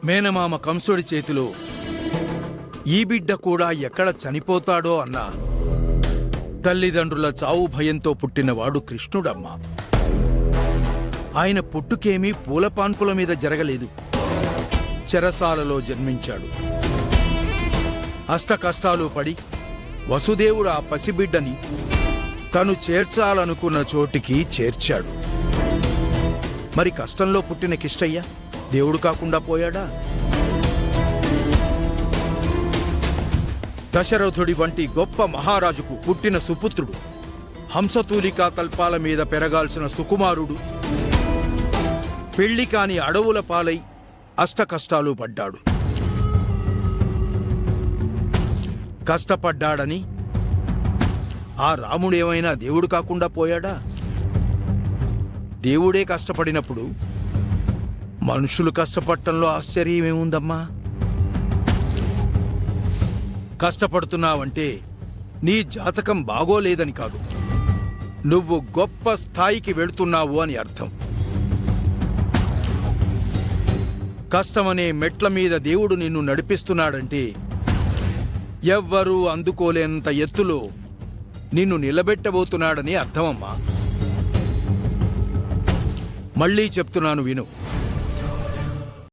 మేనమామ కంసుడి చేతిలో ఈ బిడ్డ కూడా ఎక్కడ చనిపోతాడో అన్న తల్లిదండ్రుల చావు భయంతో పుట్టినవాడు కృష్ణుడమ్మా. ఆయన పుట్టుకేమీ పూలపాన్పుల మీద జరగలేదు. చెరసాలలో జన్మించాడు. అష్టకష్టాలు పడి వసుదేవుడు ఆ పసిబిడ్డని తను చేర్చాలనుకున్న చోటికి చేర్చాడు. మరి కష్టంలో పుట్టిన కిష్టయ్య దేవుడు కాకుండా పోయాడా? దశరథుడి వంటి గొప్ప మహారాజుకు పుట్టిన సుపుత్రుడు, హంసతూలికా తల్పాల మీద పెరగాల్సిన సుకుమారుడు పెళ్లి కాని అడవుల పాలై అష్టకష్టాలు పడ్డాడు. కష్టపడ్డాడని ఆ రాముడేమైనా దేవుడు కాకుండా పోయాడా? దేవుడే కష్టపడినప్పుడు మనుషులు కష్టపడటంలో ఆశ్చర్యమేముందమ్మా? కష్టపడుతున్నావంటే నీ జాతకం బాగోలేదని కాదు, నువ్వు గొప్ప స్థాయికి వెళుతున్నావు అని అర్థం. కష్టమనే మెట్ల మీద దేవుడు నిన్ను నడిపిస్తున్నాడంటే ఎవ్వరూ అందుకోలేనంత ఎత్తులో నిన్ను నిలబెట్టబోతున్నాడని అర్థమమ్మా. మళ్ళీ చెప్తున్నాను విను.